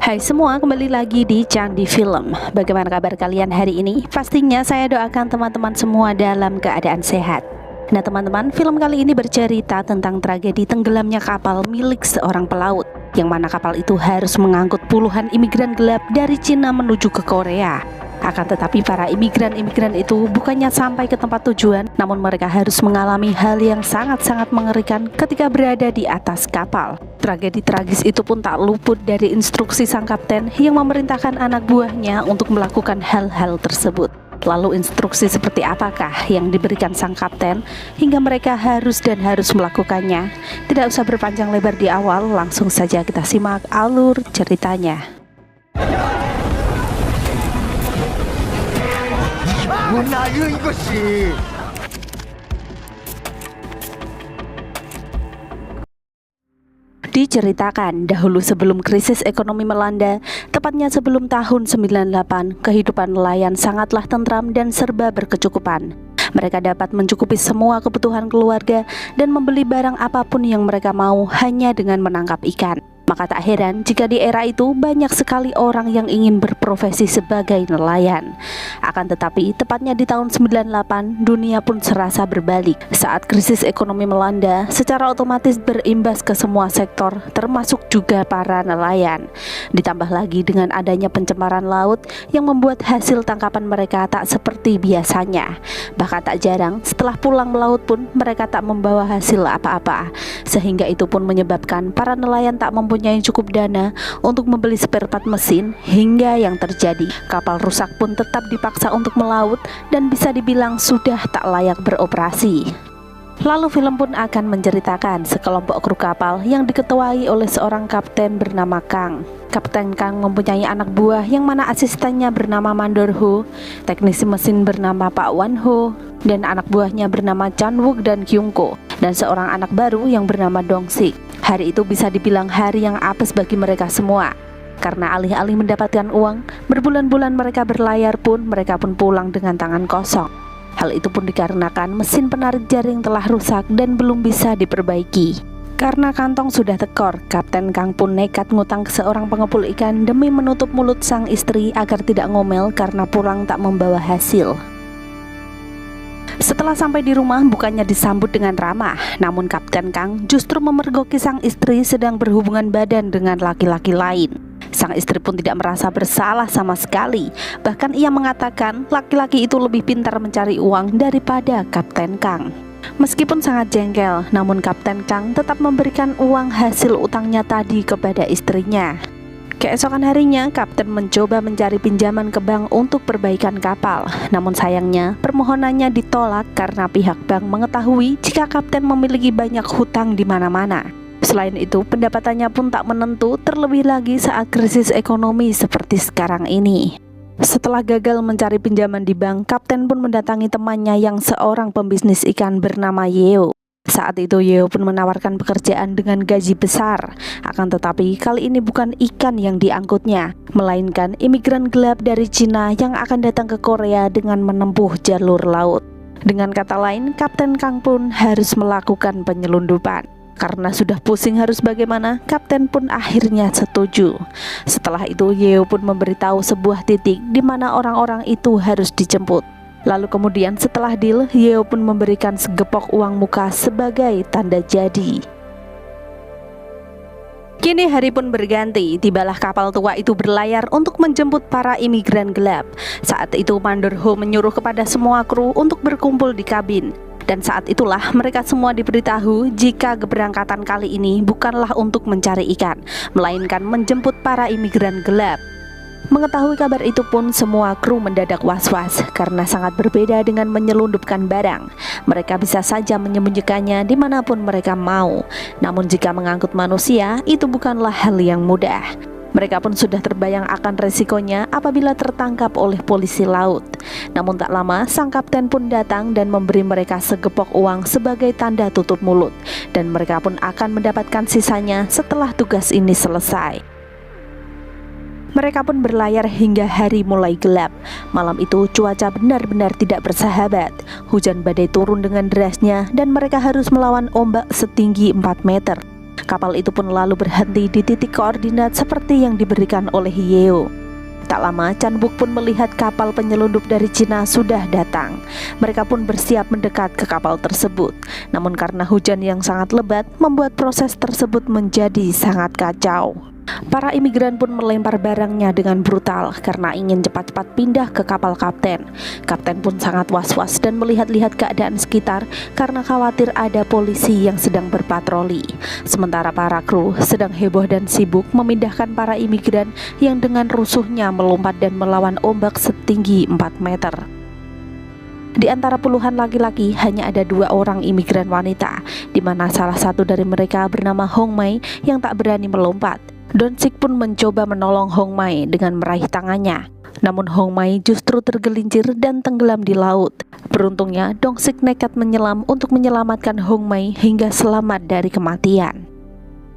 Hai semua, kembali lagi di Candi Film. Bagaimana kabar kalian hari ini? Pastinya saya doakan teman-teman semua dalam keadaan sehat. Nah teman-teman, film kali ini bercerita tentang tragedi tenggelamnya kapal milik seorang pelaut, yang mana kapal itu harus mengangkut puluhan imigran gelap dari Cina menuju ke Korea. Akan tetapi para imigran itu bukannya sampai ke tempat tujuan, namun mereka harus mengalami hal yang sangat-sangat mengerikan ketika berada di atas kapal. Tragedi tragis itu pun tak luput dari instruksi sang kapten yang memerintahkan anak buahnya untuk melakukan hal-hal tersebut. Lalu instruksi seperti apakah yang diberikan sang kapten hingga mereka harus melakukannya? Tidak usah berpanjang lebar di awal, langsung saja kita simak alur ceritanya. Diceritakan dahulu sebelum krisis ekonomi melanda, tepatnya sebelum tahun 98, kehidupan nelayan sangatlah tentram dan serba berkecukupan. Mereka dapat mencukupi semua kebutuhan keluarga dan membeli barang apapun yang mereka mau hanya dengan menangkap ikan. Maka tak heran jika di era itu banyak sekali orang yang ingin berprofesi sebagai nelayan. Akan tetapi tepatnya di tahun 98 dunia pun serasa berbalik. Saat krisis ekonomi melanda, secara otomatis berimbas ke semua sektor, termasuk juga para nelayan. Ditambah lagi dengan adanya pencemaran laut yang membuat hasil tangkapan mereka tak seperti biasanya. Bahkan tak jarang setelah pulang melaut pun mereka tak membawa hasil apa-apa. Sehingga itu pun menyebabkan para nelayan tak mempunyai cukup dana untuk membeli spare part mesin, hingga yang terjadi kapal rusak pun tetap dipaksa untuk melaut dan bisa dibilang sudah tak layak beroperasi. Lalu film pun akan menceritakan sekelompok kru kapal yang diketuai oleh seorang kapten bernama Kang. Kapten Kang mempunyai anak buah yang mana asistennya bernama Mandor Ho, teknisi mesin bernama Pak Wan Ho, dan anak buahnya bernama Chan Wook dan Kyung Ko, dan seorang anak baru yang bernama Dong Sik. Hari itu bisa dibilang hari yang apes bagi mereka semua. Karena alih-alih mendapatkan uang, berbulan-bulan mereka berlayar pun mereka pun pulang dengan tangan kosong. Hal itu pun dikarenakan mesin penarik jaring telah rusak dan belum bisa diperbaiki. Karena kantong sudah tekor, Kapten Kang pun nekat ngutang ke seorang pengepul ikan demi menutup mulut sang istri agar tidak ngomel karena pulang tak membawa hasil. Setelah sampai di rumah bukannya disambut dengan ramah, namun Kapten Kang justru memergoki sang istri sedang berhubungan badan dengan laki-laki lain. Sang istri pun tidak merasa bersalah sama sekali. Bahkan ia mengatakan laki-laki itu lebih pintar mencari uang daripada Kapten Kang. Meskipun sangat jengkel, namun Kapten Kang tetap memberikan uang hasil utangnya tadi kepada istrinya. Keesokan harinya, Kapten mencoba mencari pinjaman ke bank untuk perbaikan kapal. Namun sayangnya, permohonannya ditolak karena pihak bank mengetahui jika Kapten memiliki banyak hutang di mana-mana. Selain itu, pendapatannya pun tak menentu, terlebih lagi saat krisis ekonomi seperti sekarang ini. Setelah gagal mencari pinjaman di bank, Kapten pun mendatangi temannya yang seorang pembisnis ikan bernama Yeo. Saat itu Yeo pun menawarkan pekerjaan dengan gaji besar. Akan tetapi kali ini bukan ikan yang diangkutnya, melainkan imigran gelap dari Cina yang akan datang ke Korea dengan menempuh jalur laut. Dengan kata lain, Kapten Kang pun harus melakukan penyelundupan. Karena sudah pusing harus bagaimana, Kapten pun akhirnya setuju. Setelah itu Yeo pun memberitahu sebuah titik di mana orang-orang itu harus dijemput. Lalu kemudian setelah deal, Yeo pun memberikan segepok uang muka sebagai tanda jadi. Kini hari pun berganti, tibalah kapal tua itu berlayar untuk menjemput para imigran gelap. Saat itu Mandor Ho menyuruh kepada semua kru untuk berkumpul di kabin. Dan saat itulah mereka semua diberitahu jika keberangkatan kali ini bukanlah untuk mencari ikan, melainkan menjemput para imigran gelap. Mengetahui kabar itu pun semua kru mendadak was-was karena sangat berbeda dengan menyelundupkan barang. Mereka bisa saja menyembunyikannya dimanapun mereka mau. Namun jika mengangkut manusia, itu bukanlah hal yang mudah. Mereka pun sudah terbayang akan resikonya apabila tertangkap oleh polisi laut. Namun tak lama, sang kapten pun datang dan memberi mereka segepok uang sebagai tanda tutup mulut. Dan mereka pun akan mendapatkan sisanya setelah tugas ini selesai. Mereka pun berlayar hingga hari mulai gelap. Malam itu cuaca benar-benar tidak bersahabat. Hujan badai turun dengan derasnya dan mereka harus melawan ombak setinggi 4 meter. Kapal itu pun lalu berhenti di titik koordinat seperti yang diberikan oleh Yeo. Tak lama, Chan Wook pun melihat kapal penyelundup dari Cina sudah datang. Mereka pun bersiap mendekat ke kapal tersebut. Namun karena hujan yang sangat lebat, membuat proses tersebut menjadi sangat kacau. Para imigran pun melempar barangnya dengan brutal karena ingin cepat-cepat pindah ke kapal kapten. Kapten pun sangat was-was dan melihat-lihat keadaan sekitar karena khawatir ada polisi yang sedang berpatroli. Sementara para kru sedang heboh dan sibuk memindahkan para imigran yang dengan rusuhnya melompat dan melawan ombak setinggi 4 meter. Di antara puluhan laki-laki hanya ada 2 orang imigran wanita, di mana salah satu dari mereka bernama Hong Mai yang tak berani melompat. Don Sik pun mencoba menolong Hong Mai dengan meraih tangannya. Namun Hong Mai justru tergelincir dan tenggelam di laut. Beruntungnya Dong Sik nekat menyelam untuk menyelamatkan Hong Mai hingga selamat dari kematian.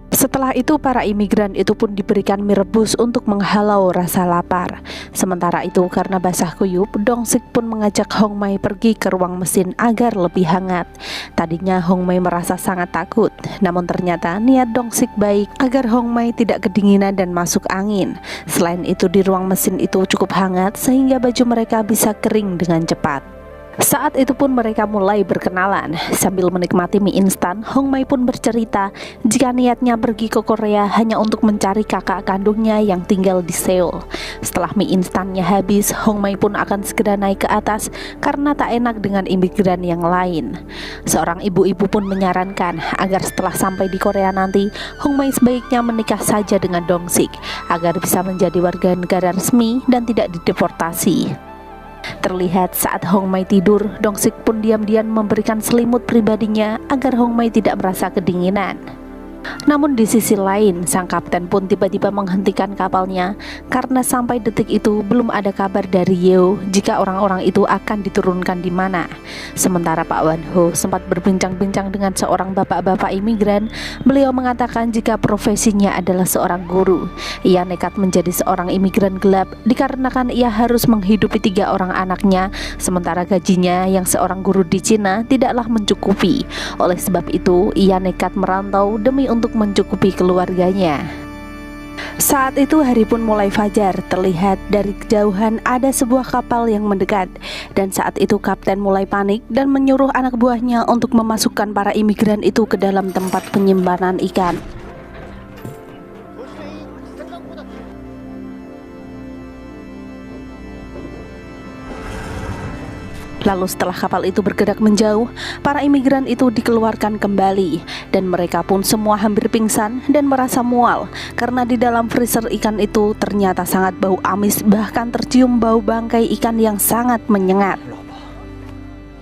Setelah itu para imigran itu pun diberikan mie rebus untuk menghalau rasa lapar. Sementara itu karena basah kuyup, Dong Sik pun mengajak Hong Mai pergi ke ruang mesin agar lebih hangat. Tadinya Hong Mai merasa sangat takut, namun ternyata niat Dong Sik baik agar Hong Mai tidak kedinginan dan masuk angin. Selain itu di ruang mesin itu cukup hangat sehingga baju mereka bisa kering dengan cepat. Saat itu pun mereka mulai berkenalan. Sambil menikmati mie instan, Hong Mai pun bercerita jika niatnya pergi ke Korea hanya untuk mencari kakak kandungnya yang tinggal di Seoul. Setelah mie instannya habis, Hong Mai pun akan segera naik ke atas karena tak enak dengan imigran yang lain. Seorang ibu-ibu pun menyarankan agar setelah sampai di Korea nanti, Hong Mai sebaiknya menikah saja dengan Dong Sik agar bisa menjadi warga negara resmi dan tidak dideportasi. Terlihat saat Hong Mai tidur, Dong Sik pun diam-diam memberikan selimut pribadinya agar Hong Mai tidak merasa kedinginan. Namun di sisi lain, sang kapten pun tiba-tiba menghentikan kapalnya karena sampai detik itu belum ada kabar dari Yeo jika orang-orang itu akan diturunkan di mana. Sementara Pak Wan Ho sempat berbincang-bincang dengan seorang bapak-bapak imigran. Beliau mengatakan jika profesinya adalah seorang guru. Ia nekat menjadi seorang imigran gelap dikarenakan ia harus menghidupi 3 orang anaknya, sementara gajinya yang seorang guru di Cina tidaklah mencukupi. Oleh sebab itu, ia nekat merantau demi untuk mencukupi keluarganya. Saat itu hari pun mulai fajar. Terlihat dari kejauhan ada sebuah kapal yang mendekat. Dan saat itu kapten mulai panik dan menyuruh anak buahnya untuk memasukkan para imigran itu ke dalam tempat penyimpanan ikan. Lalu setelah kapal itu bergerak menjauh, para imigran itu dikeluarkan kembali dan mereka pun semua hampir pingsan dan merasa mual karena di dalam freezer ikan itu ternyata sangat bau amis, bahkan tercium bau bangkai ikan yang sangat menyengat.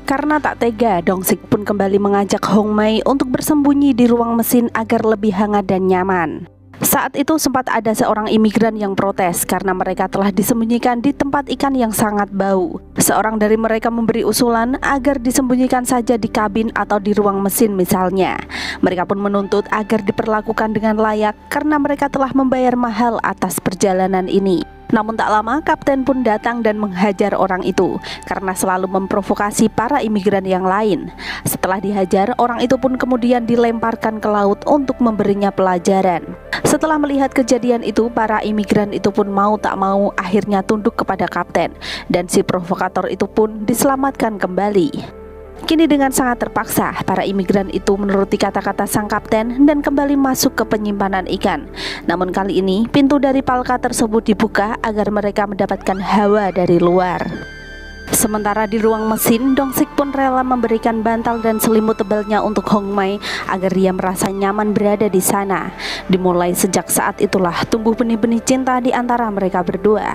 Karena tak tega, Dong Sik pun kembali mengajak Hong Mai untuk bersembunyi di ruang mesin agar lebih hangat dan nyaman. Saat itu sempat ada seorang imigran yang protes karena mereka telah disembunyikan di tempat ikan yang sangat bau. Seorang dari mereka memberi usulan agar disembunyikan saja di kabin atau di ruang mesin misalnya. Mereka pun menuntut agar diperlakukan dengan layak karena mereka telah membayar mahal atas perjalanan ini. Namun tak lama kapten pun datang dan menghajar orang itu karena selalu memprovokasi para imigran yang lain. Setelah dihajar, orang itu pun kemudian dilemparkan ke laut untuk memberinya pelajaran. Setelah melihat kejadian itu, para imigran itu pun mau tak mau akhirnya tunduk kepada kapten dan si provokator itu pun diselamatkan kembali. Kini dengan sangat terpaksa, para imigran itu menuruti kata-kata sang kapten dan kembali masuk ke penyimpanan ikan. Namun kali ini, pintu dari palka tersebut dibuka agar mereka mendapatkan hawa dari luar. Sementara di ruang mesin, Dong Sik pun rela memberikan bantal dan selimut tebalnya untuk Hong Mai agar dia merasa nyaman berada di sana. Dimulai sejak saat itulah tumbuh benih-benih cinta di antara mereka berdua.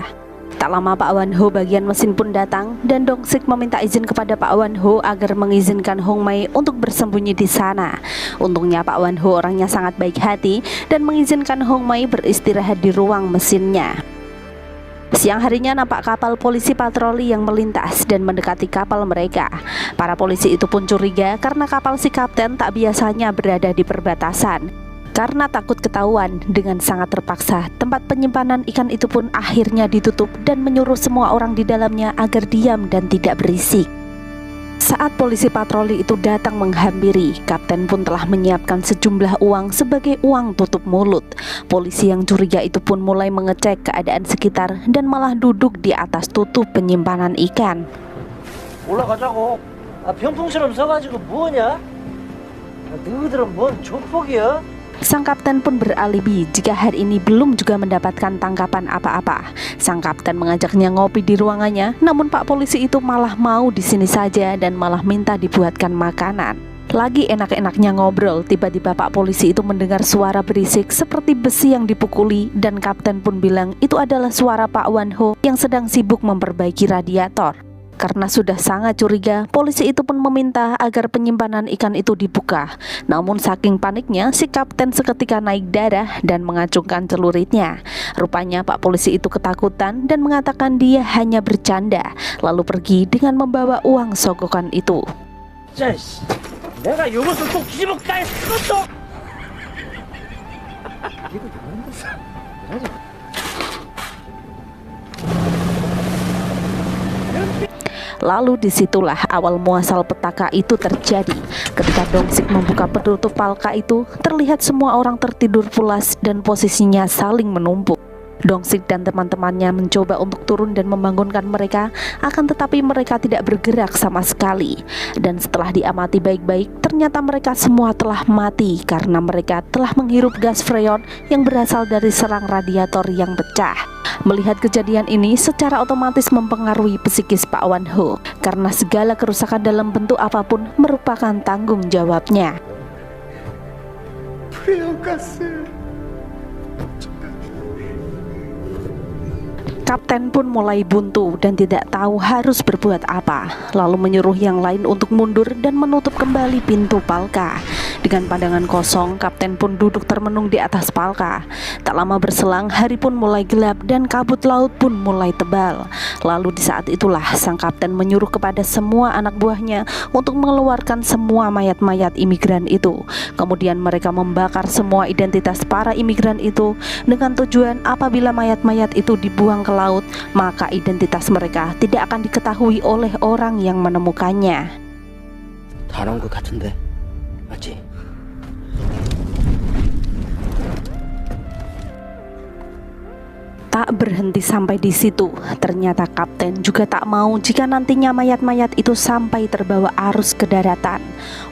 Tak lama Pak Wan Ho bagian mesin pun datang dan Dong Sik meminta izin kepada Pak Wan Ho agar mengizinkan Hong Mai untuk bersembunyi di sana. Untungnya Pak Wan Ho orangnya sangat baik hati dan mengizinkan Hong Mai beristirahat di ruang mesinnya. Siang harinya nampak kapal polisi patroli yang melintas dan mendekati kapal mereka. Para polisi itu pun curiga karena kapal si kapten tak biasanya berada di perbatasan. Karena takut ketahuan, dengan sangat terpaksa tempat penyimpanan ikan itu pun akhirnya ditutup dan menyuruh semua orang di dalamnya agar diam dan tidak berisik. Saat polisi patroli itu datang menghampiri, kapten pun telah menyiapkan sejumlah uang sebagai uang tutup mulut. Polisi yang curiga itu pun mulai mengecek keadaan sekitar dan malah duduk di atas tutup penyimpanan ikan. 올라가자고. 병풍처럼 서가지고 뭐냐? 너희들은 뭔 조폭이야? Sang kapten pun beralibi jika hari ini belum juga mendapatkan tangkapan apa-apa. Sang kapten mengajaknya ngopi di ruangannya, namun Pak Polisi itu malah mau di sini saja dan malah minta dibuatkan makanan. Lagi enak-enaknya ngobrol, tiba-tiba Pak Polisi itu mendengar suara berisik seperti besi yang dipukuli dan kapten pun bilang itu adalah suara Pak Wan-ho yang sedang sibuk memperbaiki radiator. Karena sudah sangat curiga, polisi itu pun meminta agar penyimpanan ikan itu dibuka. Namun saking paniknya, si kapten seketika naik darah dan mengacungkan celuritnya. Rupanya Pak Polisi itu ketakutan dan mengatakan dia hanya bercanda, lalu pergi dengan membawa uang sogokan itu. 자이씨, 내가 요것을 또 뒤집어 까야 쓰겠어. Lalu disitulah awal muasal petaka itu terjadi. Ketika Dong-sik membuka penutup palka itu, terlihat semua orang tertidur pulas dan posisinya saling menumpuk. Dong-sik dan teman-temannya mencoba untuk turun dan membangunkan mereka, akan tetapi mereka tidak bergerak sama sekali. Dan setelah diamati baik-baik, ternyata mereka semua telah mati karena mereka telah menghirup gas freon yang berasal dari serang radiator yang pecah. Melihat kejadian ini secara otomatis mempengaruhi psikis Pak Wan-ho, karena segala kerusakan dalam bentuk apapun merupakan tanggung jawabnya. Kapten pun mulai buntu dan tidak tahu harus berbuat apa, lalu menyuruh yang lain untuk mundur dan menutup kembali pintu palka. Dengan pandangan kosong, kapten pun duduk termenung di atas palka. Tak lama berselang, hari pun mulai gelap dan kabut laut pun mulai tebal. Lalu di saat itulah sang kapten menyuruh kepada semua anak buahnya untuk mengeluarkan semua mayat-mayat imigran itu. Kemudian mereka membakar semua identitas para imigran itu dengan tujuan apabila mayat-mayat itu dibuang ke laut, maka identitas mereka tidak akan diketahui oleh orang yang menemukannya. 다 나온 것 같은데, 맞지? Tak berhenti sampai di situ, ternyata kapten juga tak mau jika nantinya mayat-mayat itu sampai terbawa arus ke daratan.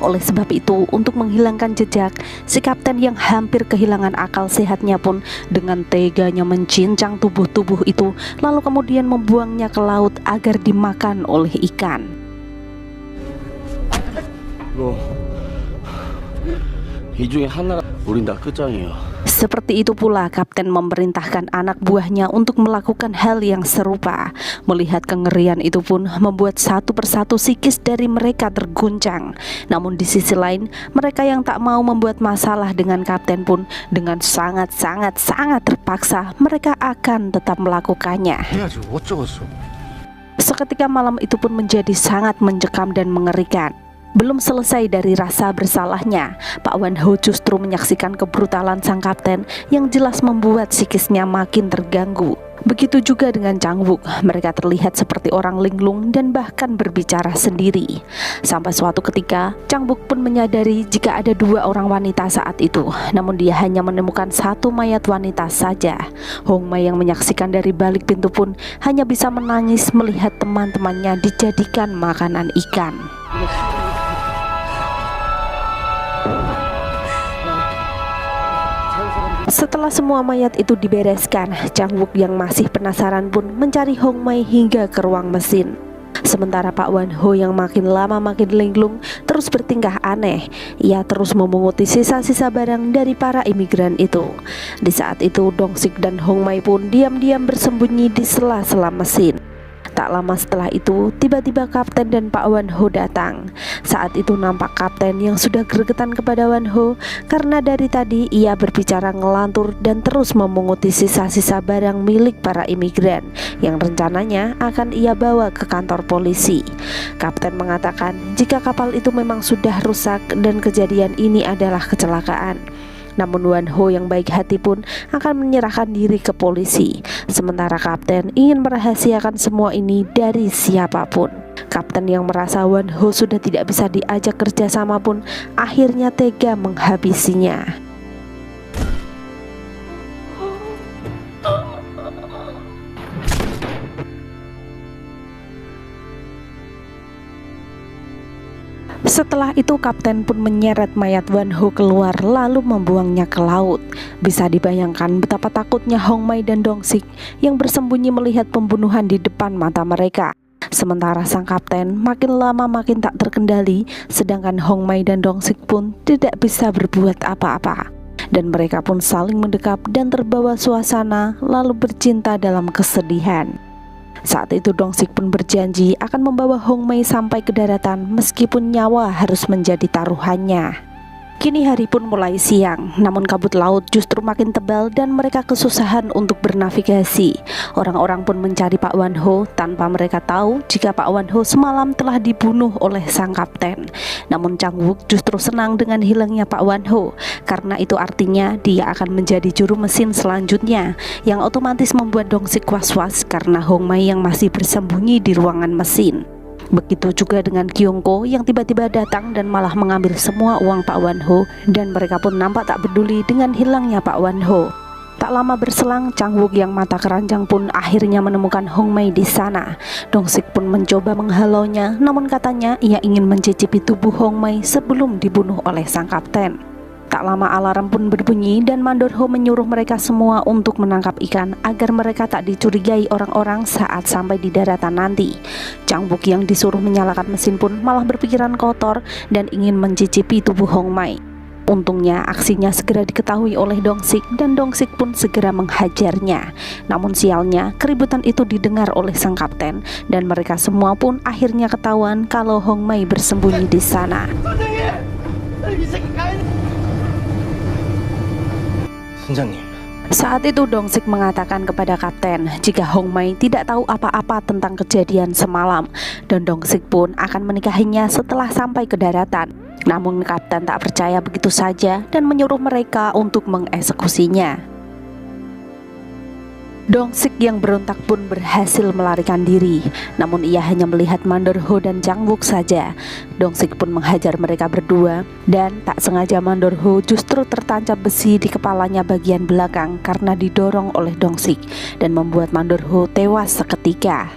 Oleh sebab itu, untuk menghilangkan jejak, si kapten yang hampir kehilangan akal sehatnya pun dengan teganya mencincang tubuh-tubuh itu, lalu kemudian membuangnya ke laut agar dimakan oleh ikan. 이 중에 하나가 우린 다 끝장이야. Seperti itu pula kapten memerintahkan anak buahnya untuk melakukan hal yang serupa. Melihat kengerian itu pun membuat satu persatu psikis dari mereka terguncang. Namun di sisi lain, mereka yang tak mau membuat masalah dengan kapten pun dengan sangat terpaksa mereka akan tetap melakukannya. Seketika malam itu pun menjadi sangat mencekam dan mengerikan. Belum selesai dari rasa bersalahnya, Pak Wan-ho justru menyaksikan kebrutalan sang kapten yang jelas membuat psikisnya makin terganggu. Begitu juga dengan Chang-wook, mereka terlihat seperti orang linglung dan bahkan berbicara sendiri. Sampai suatu ketika, Chang-wook pun menyadari jika ada dua orang wanita saat itu, namun dia hanya menemukan satu mayat wanita saja. Hong-mai yang menyaksikan dari balik pintu pun hanya bisa menangis melihat teman-temannya dijadikan makanan ikan. Setelah semua mayat itu dibereskan, Chang-wook yang masih penasaran pun mencari Hong-mai hingga ke ruang mesin. Sementara Pak Wan-ho yang makin lama makin linglung terus bertingkah aneh. Ia terus memunguti sisa-sisa barang dari para imigran itu. Di saat itu Dong-sik dan Hong-mai pun diam-diam bersembunyi di sela-sela mesin. Tak lama setelah itu, tiba-tiba kapten dan Pak Wan-ho datang. Saat itu nampak kapten yang sudah gregetan kepada Wan-ho karena dari tadi ia berbicara ngelantur dan terus memunguti sisa-sisa barang milik para imigran yang rencananya akan ia bawa ke kantor polisi. Kapten mengatakan jika kapal itu memang sudah rusak dan kejadian ini adalah kecelakaan. Namun Wan-ho yang baik hati pun akan menyerahkan diri ke polisi. Sementara kapten ingin merahasiakan semua ini dari siapapun. Kapten yang merasa Wan Ho sudah tidak bisa diajak kerjasama pun akhirnya tega menghabisinya. Setelah itu kapten pun menyeret mayat Wan Ho keluar lalu membuangnya ke laut. Bisa dibayangkan betapa takutnya Hong Mai dan Dong Sik yang bersembunyi melihat pembunuhan di depan mata mereka. Sementara sang kapten makin lama makin tak terkendali, sedangkan Hong Mai dan Dong Sik pun tidak bisa berbuat apa-apa. Dan mereka pun saling mendekap dan terbawa suasana lalu bercinta dalam kesedihan. Saat itu Dong Sik pun berjanji akan membawa Hong Mai sampai ke daratan meskipun nyawa harus menjadi taruhannya. Kini hari pun mulai siang, namun kabut laut justru makin tebal dan mereka kesusahan untuk bernavigasi. Orang-orang pun mencari Pak Wan Ho tanpa mereka tahu jika Pak Wan Ho semalam telah dibunuh oleh sang kapten. Namun Chang Wook justru senang dengan hilangnya Pak Wan Ho, karena itu artinya dia akan menjadi juru mesin selanjutnya, yang otomatis membuat Dong Sik was-was karena Hong Mai yang masih bersembunyi di ruangan mesin. Begitu juga dengan Kyung Ko yang tiba-tiba datang dan malah mengambil semua uang Pak Wan Ho, dan mereka pun nampak tak peduli dengan hilangnya Pak Wan Ho. Tak lama berselang, Chang Wook yang mata keranjang pun akhirnya menemukan Hong Mai di sana. Dong Sik pun mencoba menghalaunya, namun katanya ia ingin mencicipi tubuh Hong Mai sebelum dibunuh oleh sang kapten. Tak lama alarm pun berbunyi dan Mandor Ho menyuruh mereka semua untuk menangkap ikan agar mereka tak dicurigai orang-orang saat sampai di daratan nanti. Chang Wook yang disuruh menyalakan mesin pun malah berpikiran kotor dan ingin mencicipi tubuh Hong Mai. Untungnya aksinya segera diketahui oleh Dong Sik dan Dong Sik pun segera menghajarnya. Namun sialnya keributan itu didengar oleh sang kapten dan mereka semua pun akhirnya ketahuan kalau Hong Mai bersembunyi di sana. 선장님, Saat itu Dong Sik mengatakan kepada kapten jika Hong Mai tidak tahu apa-apa tentang kejadian semalam, dan Dong Sik pun akan menikahinya setelah sampai ke daratan. Namun kapten tak percaya begitu saja dan menyuruh mereka untuk mengeksekusinya. Dong Sik yang berontak pun berhasil melarikan diri, namun ia hanya melihat Mandor Ho dan Chang Wook saja. Dong Sik pun menghajar mereka berdua dan tak sengaja Mandor Ho justru tertancap besi di kepalanya bagian belakang karena didorong oleh Dong Sik dan membuat Mandor Ho tewas seketika.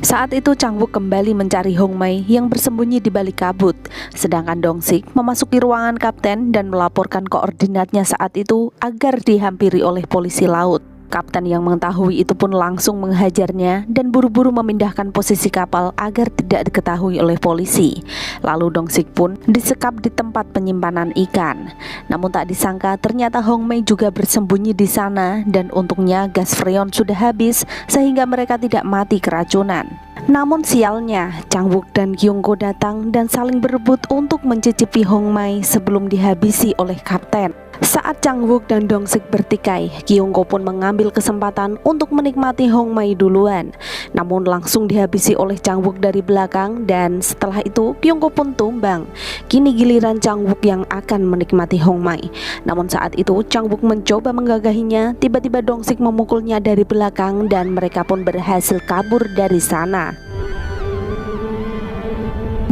Saat itu Chang Wook kembali mencari Hong Mai yang bersembunyi di balik kabut, sedangkan Dong Sik memasuki ruangan kapten dan melaporkan koordinatnya saat itu agar dihampiri oleh polisi laut. Kapten yang mengetahui itu pun langsung menghajarnya dan buru-buru memindahkan posisi kapal agar tidak diketahui oleh polisi. Lalu Dong Sik pun disekap di tempat penyimpanan ikan. Namun tak disangka ternyata Hong Mai juga bersembunyi di sana, dan untungnya gas freon sudah habis sehingga mereka tidak mati keracunan. Namun sialnya, Chang Wook dan Kyung Ko datang dan saling berebut untuk mencicipi Hong Mai sebelum dihabisi oleh kapten. Saat Chang Wook dan Dong Sik bertikai, Kyung Ko pun mengambil kesempatan untuk menikmati Hong Mai duluan. Namun langsung dihabisi oleh Chang Wook dari belakang, dan setelah itu Kyung Ko pun tumbang. Kini giliran Chang Wook yang akan menikmati Hong Mai. Namun saat itu Chang Wook mencoba menggagahinya, tiba-tiba Dong Sik memukulnya dari belakang dan mereka pun berhasil kabur dari sana.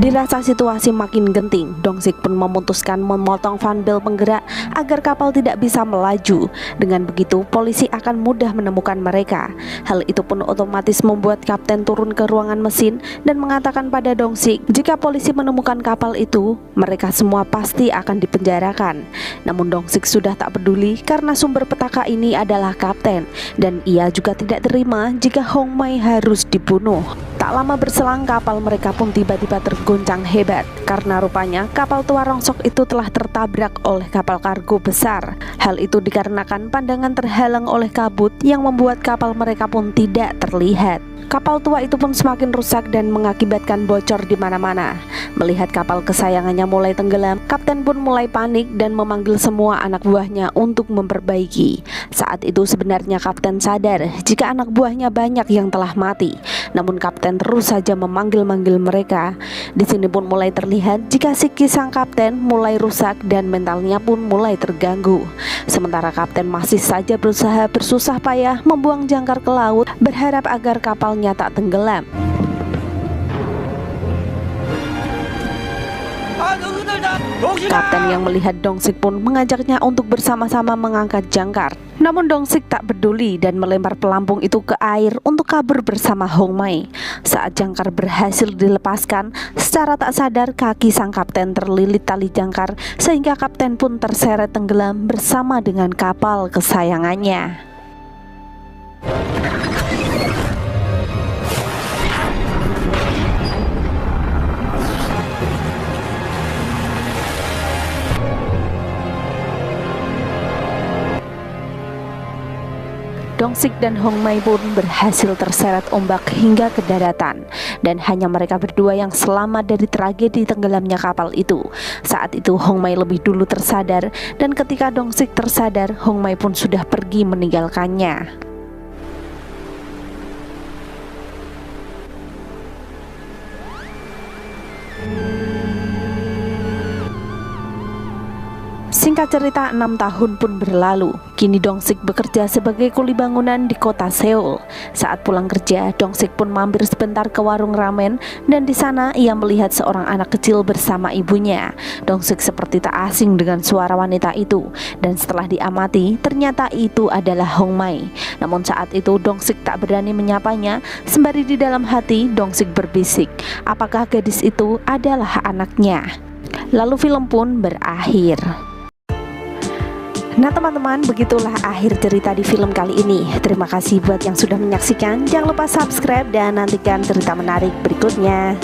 Dirasa situasi makin genting, Dong Sik pun memutuskan memotong fan bel penggerak agar kapal tidak bisa melaju. Dengan begitu, polisi akan mudah menemukan mereka. Hal itu pun otomatis membuat kapten turun ke ruangan mesin dan mengatakan pada Dong Sik, jika polisi menemukan kapal itu, mereka semua pasti akan dipenjarakan. Namun Dong Sik sudah tak peduli karena sumber petaka ini adalah kapten, dan ia juga tidak terima jika Hong Mai harus dibunuh. Tak lama berselang, kapal mereka pun tiba-tiba tergoncang hebat karena rupanya kapal tua rongsok itu telah tertabrak oleh kapal kargo besar. Hal itu dikarenakan pandangan terhalang oleh kabut yang membuat kapal mereka pun tidak terlihat. Kapal tua itu pun semakin rusak dan mengakibatkan bocor di mana-mana. Melihat kapal kesayangannya mulai tenggelam, kapten pun mulai panik dan memanggil semua anak buahnya untuk memperbaiki. Saat itu sebenarnya kapten sadar jika anak buahnya banyak yang telah mati. Namun kapten terus saja memanggil-manggil mereka. Di sini pun mulai terlihat jika psikis sang kapten mulai rusak dan mentalnya pun mulai terganggu. Sementara kapten masih saja berusaha bersusah payah membuang jangkar ke laut, berharap agar kapalnya tak tenggelam. Kapten yang melihat Dong-sik pun mengajaknya untuk bersama-sama mengangkat jangkar. Namun Dong-sik tak peduli dan melempar pelampung itu ke air untuk kabur bersama Hong Mei. Saat jangkar berhasil dilepaskan, secara tak sadar kaki sang kapten terlilit tali jangkar sehingga kapten pun terseret tenggelam bersama dengan kapal kesayangannya. Dong-sik dan Hong Mei pun berhasil terseret ombak hingga ke daratan, dan hanya mereka berdua yang selamat dari tragedi tenggelamnya kapal itu. Saat itu Hong Mei lebih dulu tersadar, dan ketika Dong-sik tersadar, Hong Mei pun sudah pergi meninggalkannya. Singkat cerita, 6 tahun pun berlalu. Kini Dong-sik bekerja sebagai kuli bangunan di kota Seoul. Saat pulang kerja, Dong-sik pun mampir sebentar ke warung ramen, dan di sana ia melihat seorang anak kecil bersama ibunya. Dong-sik seperti tak asing dengan suara wanita itu, dan setelah diamati, ternyata itu adalah Hong Mei. Namun saat itu Dong-sik tak berani menyapanya, sembari di dalam hati Dong-sik berbisik, apakah gadis itu adalah anaknya? Lalu film pun berakhir. Nah teman-teman, begitulah akhir cerita di film kali ini. Terima kasih buat yang sudah menyaksikan. Jangan lupa subscribe dan nantikan cerita menarik berikutnya.